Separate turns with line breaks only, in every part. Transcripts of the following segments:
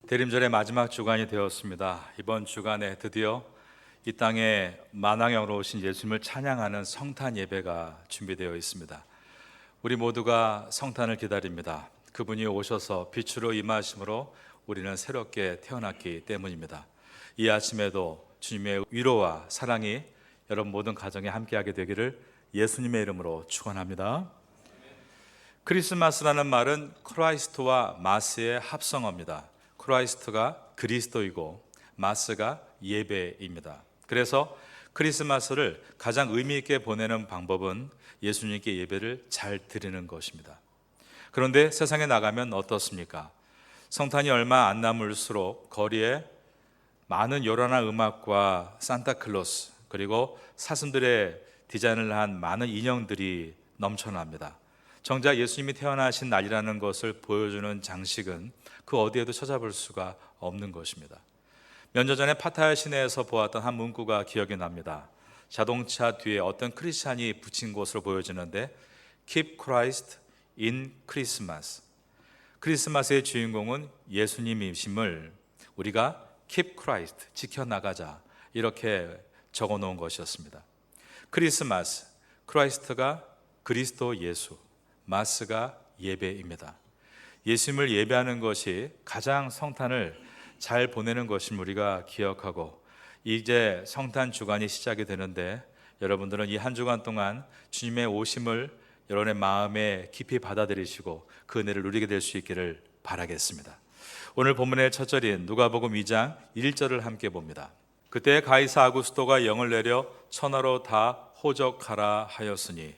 대림절의 마지막 주간이 되었습니다. 이번 주간에 드디어 이 땅에 만왕형으로 오신 예수님을 찬양하는 성탄 예배가 준비되어 있습니다. 우리 모두가 성탄을 기다립니다. 그분이 오셔서 빛으로 임하심으로 우리는 새롭게 태어났기 때문입니다. 이 아침에도 주님의 위로와 사랑이 여러분 모든 가정에 함께하게 되기를 예수님의 이름으로 축원합니다. 크리스마스라는 말은 크라이스트와 마스의 합성어입니다. 크라이스트가 그리스도이고 마스가 예배입니다. 그래서 크리스마스를 가장 의미 있게 보내는 방법은 예수님께 예배를 잘 드리는 것입니다. 그런데 세상에 나가면 어떻습니까? 성탄이 얼마 안 남을수록 거리에 많은 요란한 음악과 산타클로스 그리고 사슴들의 디자인을 한 많은 인형들이 넘쳐납니다. 정작 예수님이 태어나신 날이라는 것을 보여주는 장식은 그 어디에도 찾아볼 수가 없는 것입니다. 몇 년 전에 파타야 시내에서 보았던 한 문구가 기억이 납니다. 자동차 뒤에 어떤 크리스찬이 붙인 것으로 보여지는데 Keep Christ in Christmas. 크리스마스의 주인공은 예수님이심을 우리가 Keep Christ, 지켜나가자 이렇게 적어놓은 것이었습니다. 크리스마스, 크라이스트가 그리스도 예수, 마스가 예배입니다. 예수님을 예배하는 것이 가장 성탄을 잘 보내는 것임을 우리가 기억하고 이제 성탄 주간이 시작이 되는데 여러분들은 이 한 주간 동안 주님의 오심을 여러분의 마음에 깊이 받아들이시고 그 은혜를 누리게 될 수 있기를 바라겠습니다. 오늘 본문의 첫 절인 누가복음 2장 1절을 함께 봅니다. 그때 가이사 아구스토가 영을 내려 천하로 다 호적하라 하였으니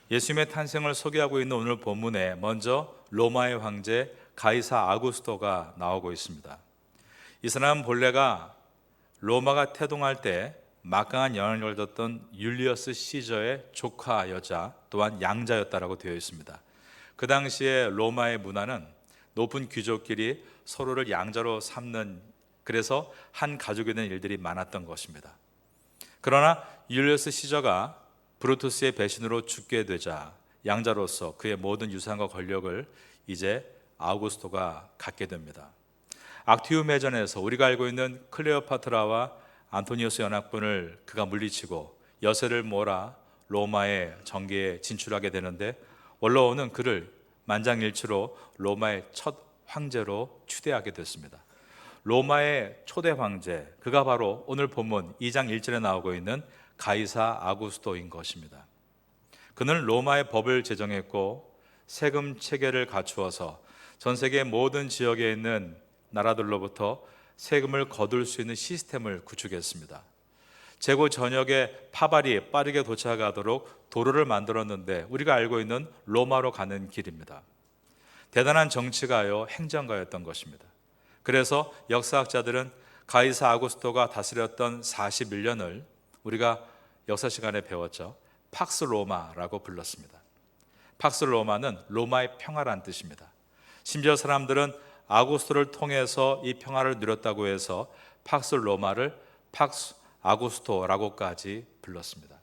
예수님의 탄생을 소개하고 있는 오늘 본문에 먼저 로마의 황제 가이사 아구스토가 나오고 있습니다. 이 사람은 본래가 로마가 태동할 때 막강한 영향력을 줬던 율리어스 시저의 조카 여자 또한 양자였다라고 되어 있습니다. 그 당시에 로마의 문화는 높은 귀족끼리 서로를 양자로 삼는 그래서 한 가족이 되는 일들이 많았던 것입니다. 그러나 율리어스 시저가 브루투스의 배신으로 죽게 되자 양자로서 그의 모든 유산과 권력을 이제 아우구스토가 갖게 됩니다. 악티움 해전에서 우리가 알고 있는 클레오파트라와 안토니우스 연합군을 그가 물리치고 여세를 몰아 로마의 정계에 진출하게 되는데 원로원은 그를 만장일치로 로마의 첫 황제로 추대하게 됐습니다. 로마의 초대 황제, 그가 바로 오늘 본문 2장 1절에 나오고 있는 가이사 아구스토인 것입니다. 그는 로마의 법을 제정했고 세금 체계를 갖추어서 전 세계 모든 지역에 있는 나라들로부터 세금을 거둘 수 있는 시스템을 구축했습니다. 제국 전역에 파발이 빠르게 도착하도록 도로를 만들었는데 우리가 알고 있는 로마로 가는 길입니다. 대단한 정치가요, 행정가였던 것입니다. 그래서 역사학자들은 가이사 아구스토가 다스렸던 41년을 우리가 역사 시간에 배웠죠. 팍스 로마라고 불렀습니다. 팍스 로마는 로마의 평화란 뜻입니다. 심지어 사람들은 아구스토를 통해서 이 평화를 누렸다고 해서 팍스 로마를 팍스 아구스토라고까지 불렀습니다.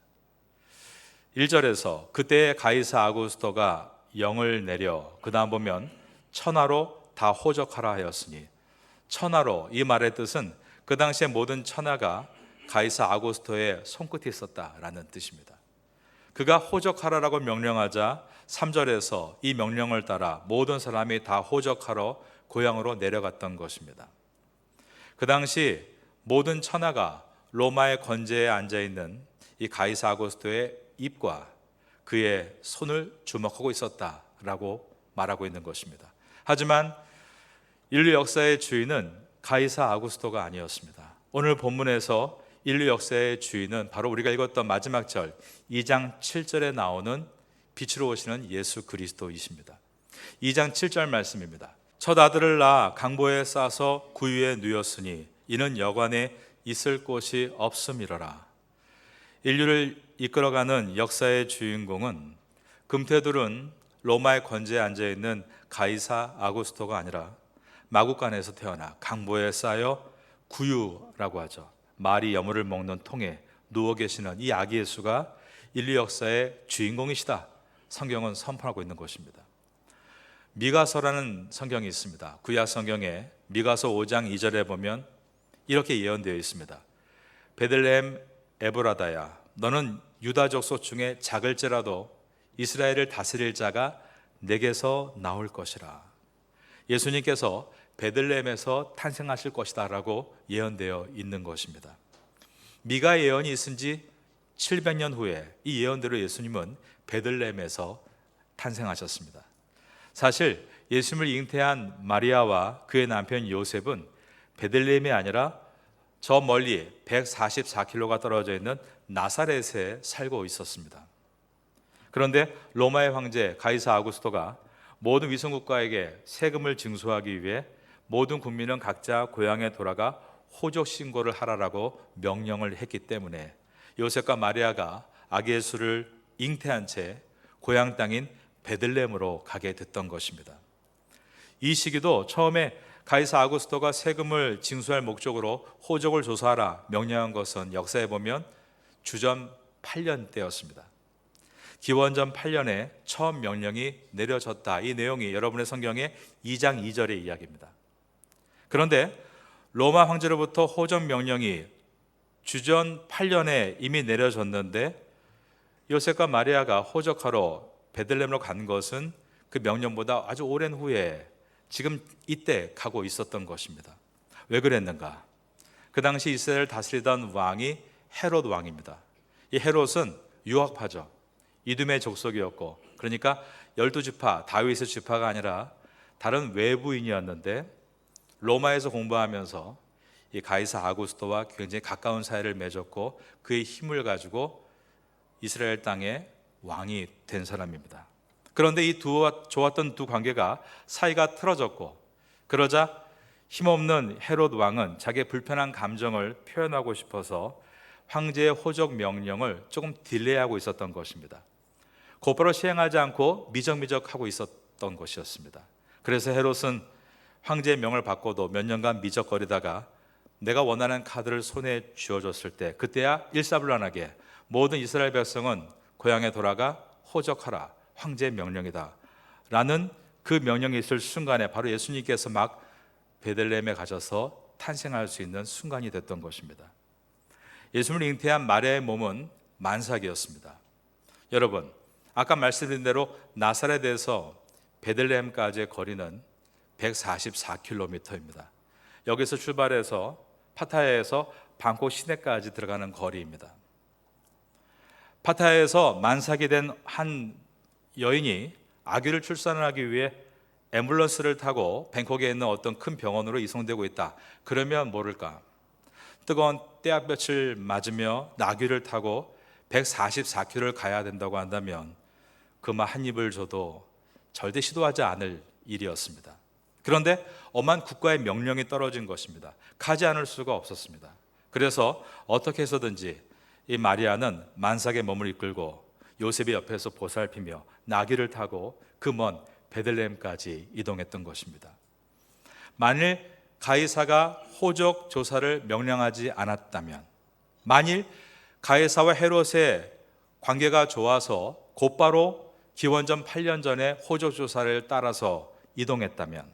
1절에서 그때 가이사 아구스토가 영을 내려 그 다음 보면 천하로 다 호적하라 하였으니 천하로 이 말의 뜻은 그 당시의 모든 천하가 가이사 아구스토의 손끝에 있었다라는 뜻입니다. 그가 호적하라라고 명령하자 3절에서 이 명령을 따라 모든 사람이 다 호적하러 고향으로 내려갔던 것입니다. 그 당시 모든 천하가 로마의 권제에 앉아있는 이 가이사 아구스토의 입과 그의 손을 주목하고 있었다라고 말하고 있는 것입니다. 하지만 인류 역사의 주인은 가이사 아구스토가 아니었습니다. 오늘 본문에서 인류 역사의 주인은 바로 우리가 읽었던 마지막 절 2장 7절에 나오는 빛으로 오시는 예수 그리스도이십니다. 2장 7절 말씀입니다. 첫 아들을 낳아 강보에 싸서 구유에 누였으니 이는 여관에 있을 곳이 없음이로라. 인류를 이끌어가는 역사의 주인공은 금태둘은 로마의 권제에 앉아있는 가이사 아구스토가 아니라 마국간에서 태어나 강보에 쌓여 구유라고 하죠. 말이 여물을 먹는 통에 누워 계시는 이 아기 예수가 인류 역사의 주인공이시다. 성경은 선포하고 있는 것입니다. 미가서라는 성경이 있습니다. 구약 성경에 미가서 5장 2절에 보면 이렇게 예언되어 있습니다. 베들레헴 에브라다야, 너는 유다 족속 중에 작을지라도 이스라엘을 다스릴 자가 내게서 나올 것이라. 예수님께서 베들레헴에서 탄생하실 것이다 라고 예언되어 있는 것입니다. 미가 예언이 있은 지 700년 후에 이 예언대로 예수님은 베들레헴에서 탄생하셨습니다. 사실 예수님을 잉태한 마리아와 그의 남편 요셉은 베들레헴이 아니라 저 멀리 144km가 떨어져 있는 나사렛에 살고 있었습니다. 그런데 로마의 황제 가이사 아구스토가 모든 위성국가에게 세금을 징수하기 위해 모든 국민은 각자 고향에 돌아가 호적 신고를 하라라고 명령을 했기 때문에 요셉과 마리아가 아기 예수를 잉태한 채 고향 땅인 베들레헴으로 가게 됐던 것입니다. 이 시기도 처음에 가이사 아구스토가 세금을 징수할 목적으로 호적을 조사하라 명령한 것은 역사에 보면 주전 8년 때였습니다. 기원전 8년에 처음 명령이 내려졌다. 이 내용이 여러분의 성경의 2장 2절의 이야기입니다. 그런데 로마 황제로부터 호적 명령이 주전 8년에 이미 내려졌는데 요셉과 마리아가 호적하러 베들레헴으로 간 것은 그 명령보다 아주 오랜 후에 지금 이때 가고 있었던 것입니다. 왜 그랬는가? 그 당시 이스라엘을 다스리던 왕이 헤롯 왕입니다. 이 헤롯은 유학파죠. 이두메 족속이었고, 그러니까 12지파, 다윗의 지파가 아니라 다른 외부인이었는데 로마에서 공부하면서 이 가이사 아구스토와 굉장히 가까운 사이를 맺었고 그의 힘을 가지고 이스라엘 땅의 왕이 된 사람입니다. 그런데 이 좋았던 두 관계가 사이가 틀어졌고, 그러자 힘없는 헤롯 왕은 자기의 불편한 감정을 표현하고 싶어서 황제의 호적 명령을 조금 딜레이하고 있었던 것입니다. 곧바로 시행하지 않고 미적미적하고 있었던 것이었습니다. 그래서 헤롯은 황제의 명을 받고도 몇 년간 미적거리다가 내가 원하는 카드를 손에 쥐어줬을 때 그때야 일사불란하게 모든 이스라엘 백성은 고향에 돌아가 호적하라, 황제의 명령이다 라는 그 명령이 있을 순간에 바로 예수님께서 막 베들레헴에 가셔서 탄생할 수 있는 순간이 됐던 것입니다. 예수님을 잉태한 마리아의 몸은 만삭이었습니다. 여러분, 아까 말씀드린 대로 나사렛에서 베들레헴까지의 거리는 144km입니다. 여기서 출발해서 파타야에서 방콕 시내까지 들어가는 거리입니다. 파타야에서 만삭이 된 한 여인이 아기를 출산을 하기 위해 앰뷸런스를 타고 뱅콕에 있는 어떤 큰 병원으로 이송되고 있다. 그러면 모를까? 뜨거운 떼약볕을 맞으며 나귀를 타고 144km를 가야 된다고 한다면 그만 한 입을 줘도 절대 시도하지 않을 일이었습니다. 그런데 엄한 국가의 명령이 떨어진 것입니다. 가지 않을 수가 없었습니다. 그래서 어떻게 해서든지 이 마리아는 만삭의 몸을 이끌고 요셉이 옆에서 보살피며 나귀를 타고 그 먼 베들레헴까지 이동했던 것입니다. 만일 가이사가 호적 조사를 명령하지 않았다면, 만일 가이사와 헤롯의 관계가 좋아서 곧바로 기원전 8년 전에 호적 조사를 따라서 이동했다면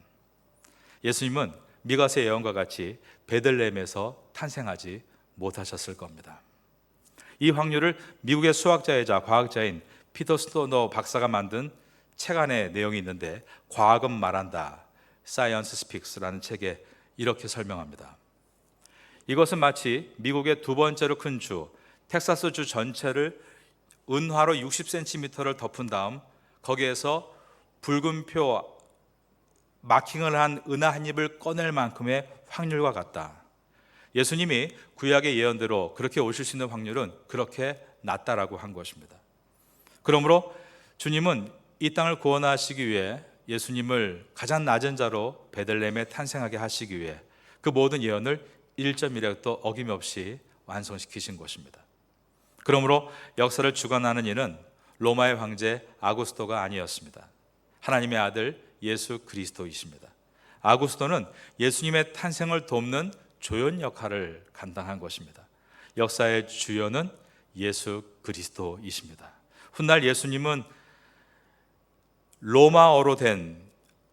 예수님은 미가서의 예언과 같이 베들레헴에서 탄생하지 못하셨을 겁니다. 이 확률을 미국의 수학자이자 과학자인 피터 스토너 박사가 만든 책 안에 내용이 있는데 과학은 말한다, Science Speaks라는 책에 이렇게 설명합니다. 이것은 마치 미국의 두 번째로 큰 주 텍사스주 전체를 은화로 60cm를 덮은 다음 거기에서 붉은 표 마킹을 한 은하 한 입을 꺼낼 만큼의 확률과 같다. 예수님이 구약의 예언대로 그렇게 오실 수 있는 확률은 그렇게 낮다라고 한 것입니다. 그러므로 주님은 이 땅을 구원하시기 위해 예수님을 가장 낮은 자로 베들레헴에 탄생하게 하시기 위해 그 모든 예언을 1.1획도 어김없이 완성시키신 것입니다. 그러므로 역사를 주관하는 이는 로마의 황제 아구스토가 아니었습니다. 하나님의 아들 예수 그리스도이십니다. 아구스토는 예수님의 탄생을 돕는 조연 역할을 감당한 것입니다. 역사의 주연은 예수 그리스도이십니다. 훗날 예수님은 로마어로 된,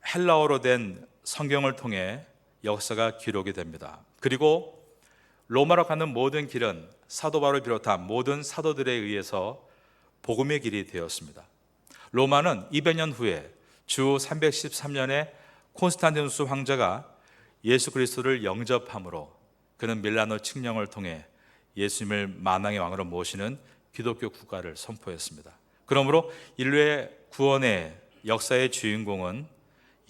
헬라어로 된 성경을 통해 역사가 기록이 됩니다. 그리고 로마로 가는 모든 길은 사도 바울을 비롯한 모든 사도들에 의해서 복음의 길이 되었습니다. 로마는 200년 후에 주 313년에 콘스탄티누스 황제가 예수 그리스도를 영접함으로 그는 밀라노 칙령을 통해 예수님을 만왕의 왕으로 모시는 기독교 국가를 선포했습니다. 그러므로 인류의 구원의 역사의 주인공은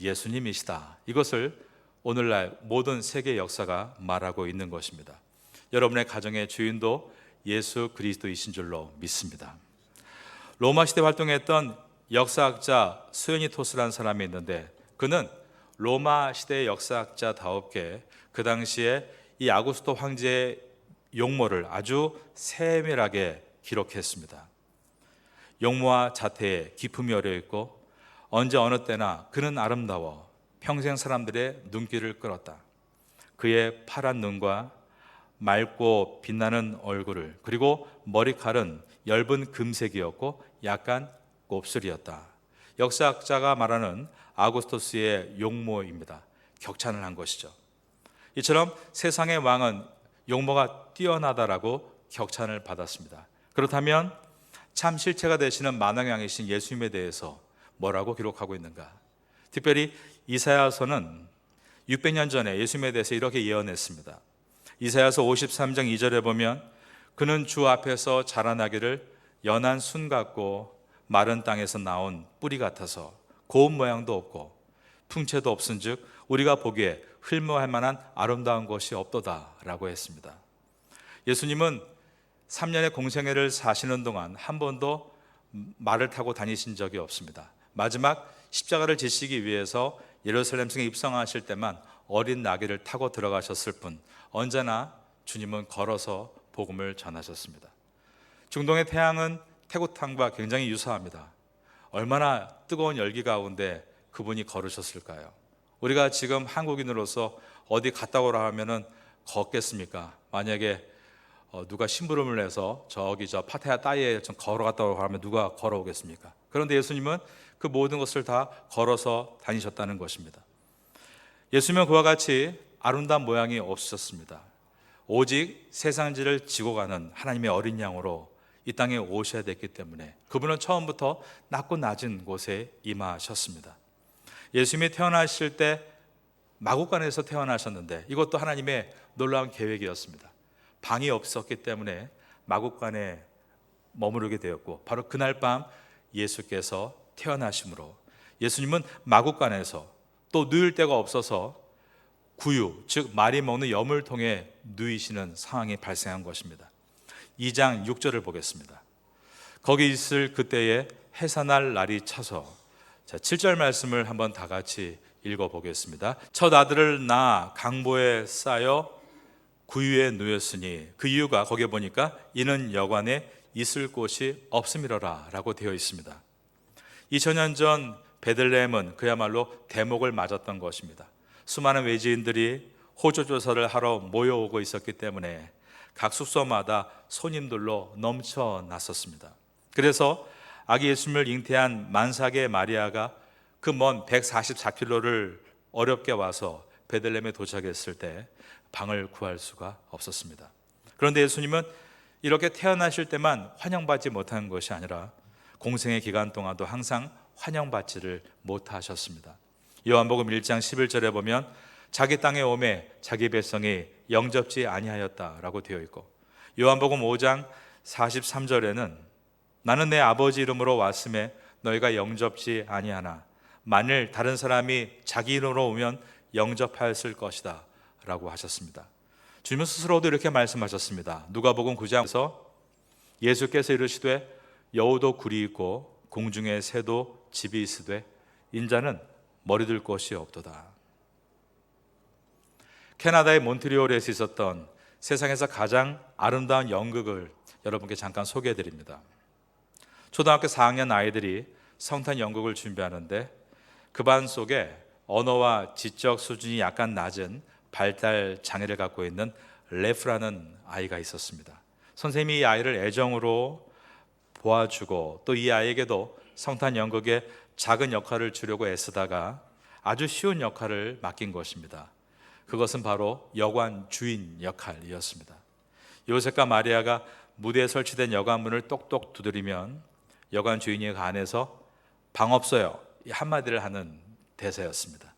예수님이시다. 이것을 오늘날 모든 세계 역사가 말하고 있는 것입니다. 여러분의 가정의 주인도 예수 그리스도이신 줄로 믿습니다. 로마 시대 활동했던 역사학자 수요니토스라는 사람이 있는데 그는 로마 시대의 역사학자다웠게 그 당시에 이 아구스토 황제의 용모를 아주 세밀하게 기록했습니다. 용모와 자태에 기품이 어려있고 언제 어느 때나 그는 아름다워 평생 사람들의 눈길을 끌었다. 그의 파란 눈과 맑고 빛나는 얼굴을 그리고 머리칼은 엷은 금색이었고 약간 곱슬이었다. 역사학자가 말하는 아구스토스의 용모입니다. 격찬을 한 것이죠. 이처럼 세상의 왕은 용모가 뛰어나다라고 격찬을 받았습니다. 그렇다면 참 실체가 되시는 만왕의 왕이신 예수님에 대해서 뭐라고 기록하고 있는가? 특별히 이사야서는 600년 전에 예수님에 대해서 이렇게 예언했습니다. 이사야서 53장 2절에 보면 그는 주 앞에서 자라나기를 연한 순 같고 마른 땅에서 나온 뿌리 같아서 고운 모양도 없고 풍채도 없은즉 우리가 보기에 흠모할 만한 아름다운 것이 없도다라고 했습니다. 예수님은 3년의 공생애를 사시는 동안 한 번도 말을 타고 다니신 적이 없습니다. 마지막 십자가를 지시기 위해서 예루살렘 성에 입성하실 때만 어린 나귀를 타고 들어가셨을 뿐 언제나 주님은 걸어서 복음을 전하셨습니다. 중동의 태양은 태국탕과 굉장히 유사합니다. 얼마나 뜨거운 열기 가운데 그분이 걸으셨을까요? 우리가 지금 한국인으로서 어디 갔다 오라 하면은 걷겠습니까? 만약에 누가 심부름을 해서 저기 저 파타야 따위에 좀 걸어갔다 오라고 하면 누가 걸어오겠습니까? 그런데 예수님은 그 모든 것을 다 걸어서 다니셨다는 것입니다. 예수님은 그와 같이 아름다운 모양이 없으셨습니다. 오직 세상지를 지고 가는 하나님의 어린 양으로 이 땅에 오셔야 됐기 때문에 그분은 처음부터 낮고 낮은 곳에 임하셨습니다. 예수님이 태어나실 때 마구간에서 태어나셨는데 이것도 하나님의 놀라운 계획이었습니다. 방이 없었기 때문에 마구간에 머무르게 되었고 바로 그날 밤 예수께서 태어나심으로 예수님은 마구간에서 또 누일 데가 없어서 구유, 즉 말이 먹는 염을 통해 누이시는 상황이 발생한 것입니다. 2장 6절을 보겠습니다. 거기 있을 그때에 해산할 날이 차서 7절 말씀을 한번 다 같이 읽어보겠습니다. 첫 아들을 낳아 강보에 쌓여 구유에 누였으니 그 이유가 거기에 보니까 이는 여관에 있을 곳이 없음이러라 라고 되어 있습니다. 2000년 전 베들레헴은 그야말로 대목을 맞았던 것입니다. 수많은 외지인들이 호조조사를 하러 모여오고 있었기 때문에 각 숙소마다 손님들로 넘쳐났었습니다. 그래서 아기 예수님을 잉태한 만삭의 마리아가 그 먼 144km를 어렵게 와서 베들레헴에 도착했을 때 방을 구할 수가 없었습니다. 그런데 예수님은 이렇게 태어나실 때만 환영받지 못한 것이 아니라 공생의 기간 동안도 항상 환영받지를 못하셨습니다. 요한복음 1장 11절에 보면 자기 땅에 오매 자기 백성이 영접지 아니하였다라고 되어 있고 요한복음 5장 43절에는 나는 내 아버지 이름으로 왔음에 너희가 영접지 아니하나 만일 다른 사람이 자기 이름으로 오면 영접하였을 것이다 라고 하셨습니다. 주님은 스스로도 이렇게 말씀하셨습니다. 누가복음 9장에서 예수께서 이르시되 여우도 굴이 있고 공중의 새도 집이 있으되 인자는 머리둘 곳이 없도다. 캐나다의 몬트리올에서 있었던 세상에서 가장 아름다운 연극을 여러분께 잠깐 소개해 드립니다. 초등학교 4학년 아이들이 성탄 연극을 준비하는데 그 반 속에 언어와 지적 수준이 약간 낮은 발달 장애를 갖고 있는 레프라는 아이가 있었습니다. 선생님이 이 아이를 애정으로 보아주고 또 이 아이에게도 성탄 연극에 작은 역할을 주려고 애쓰다가 아주 쉬운 역할을 맡긴 것입니다. 그것은 바로 여관 주인 역할이었습니다. 요셉과 마리아가 무대에 설치된 여관문을 똑똑 두드리면 여관 주인이 그 안에서 방 없어요, 이 한마디를 하는 대사였습니다.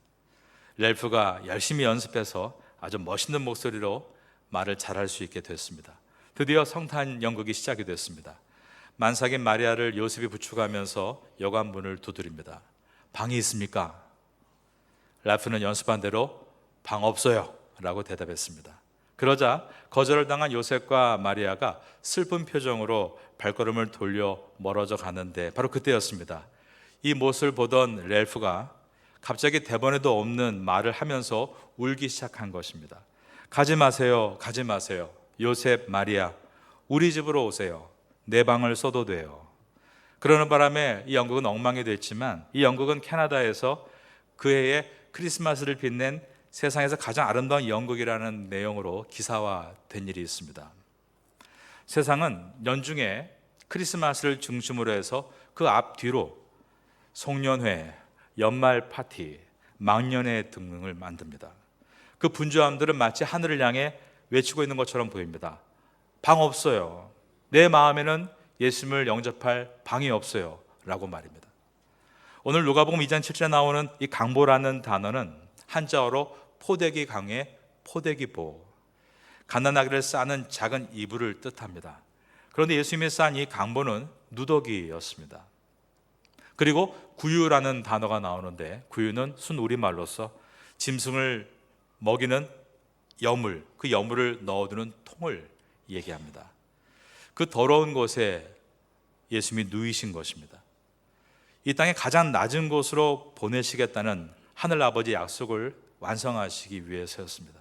렐프가 열심히 연습해서 아주 멋있는 목소리로 말을 잘할 수 있게 됐습니다. 드디어 성탄 연극이 시작이 됐습니다. 만삭인 마리아를 요셉이 부축하면서 여관문을 두드립니다. 방이 있습니까? 랄프는 연습한 대로 방 없어요 라고 대답했습니다. 그러자 거절을 당한 요셉과 마리아가 슬픈 표정으로 발걸음을 돌려 멀어져 가는데 바로 그때였습니다. 이 모습을 보던 렐프가 갑자기 대본에도 없는 말을 하면서 울기 시작한 것입니다. 가지 마세요, 가지 마세요. 요셉, 마리아, 우리 집으로 오세요. 내 방을 써도 돼요. 그러는 바람에 이 연극은 엉망이 됐지만 이 연극은 캐나다에서 그 해에 크리스마스를 빛낸 세상에서 가장 아름다운 연극이라는 내용으로 기사화된 일이 있습니다. 세상은 연중에 크리스마스를 중심으로 해서 그 앞뒤로 송년회, 연말 파티, 망년회 등을 만듭니다. 그 분주함들은 마치 하늘을 향해 외치고 있는 것처럼 보입니다. 방 없어요. 내 마음에는 예수님을 영접할 방이 없어요 라고 말입니다. 오늘 누가복음 2장 7절에 나오는 이 강보라는 단어는 한자어로 포대기 강의 포대기보, 갓난아기를 싸는 작은 이불을 뜻합니다. 그런데 예수님이 싼 이 강보는 누더기였습니다. 그리고 구유라는 단어가 나오는데 구유는 순우리말로서 짐승을 먹이는 여물, 그 여물을 넣어두는 통을 얘기합니다. 그 더러운 곳에 예수님이 누이신 것입니다. 이 땅의 가장 낮은 곳으로 보내시겠다는 하늘 아버지의 약속을 완성하시기 위해서였습니다.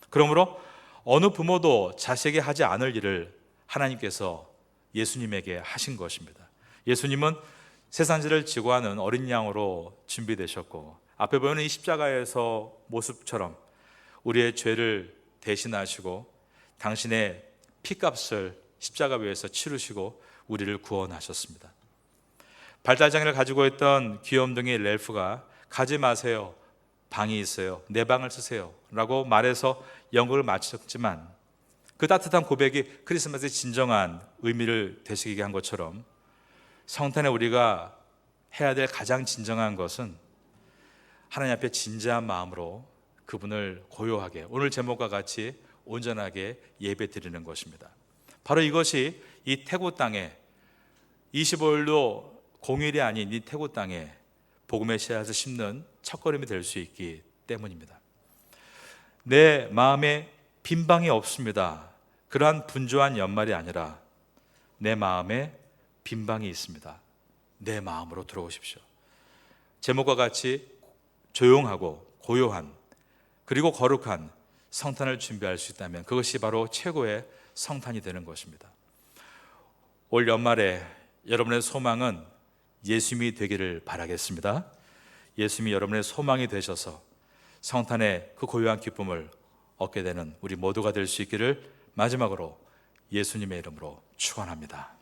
그러므로 어느 부모도 자식에게 하지 않을 일을 하나님께서 예수님에게 하신 것입니다. 예수님은 세상지를 지고 하는 어린 양으로 준비되셨고 앞에 보이는 이 십자가에서 모습처럼 우리의 죄를 대신하시고 당신의 피값을 십자가 위에서 치르시고 우리를 구원하셨습니다. 발달장애를 가지고 있던 귀염둥이 렐프가 가지 마세요, 방이 있어요, 내 방을 쓰세요 라고 말해서 연극을 마쳤지만 그 따뜻한 고백이 크리스마스의 진정한 의미를 되새기게 한 것처럼 성탄에 우리가 해야 될 가장 진정한 것은 하나님 앞에 진지한 마음으로 그분을 고요하게 오늘 제목과 같이 온전하게 예배 드리는 것입니다. 바로 이것이 이 태고 땅에 25일도 공휴일이 아닌 이 태고 땅에 복음의 씨앗을 심는 첫걸음이 될 수 있기 때문입니다. 내 마음에 빈 방이 없습니다. 그러한 분주한 연말이 아니라 내 마음에 빈 방이 있습니다. 내 마음으로 들어오십시오. 제목과 같이 조용하고 고요한 그리고 거룩한 성탄을 준비할 수 있다면 그것이 바로 최고의 성탄이 되는 것입니다. 올 연말에 여러분의 소망은 예수님이 되기를 바라겠습니다. 예수님이 여러분의 소망이 되셔서 성탄의 그 고요한 기쁨을 얻게 되는 우리 모두가 될 수 있기를 마지막으로 예수님의 이름으로 축원합니다.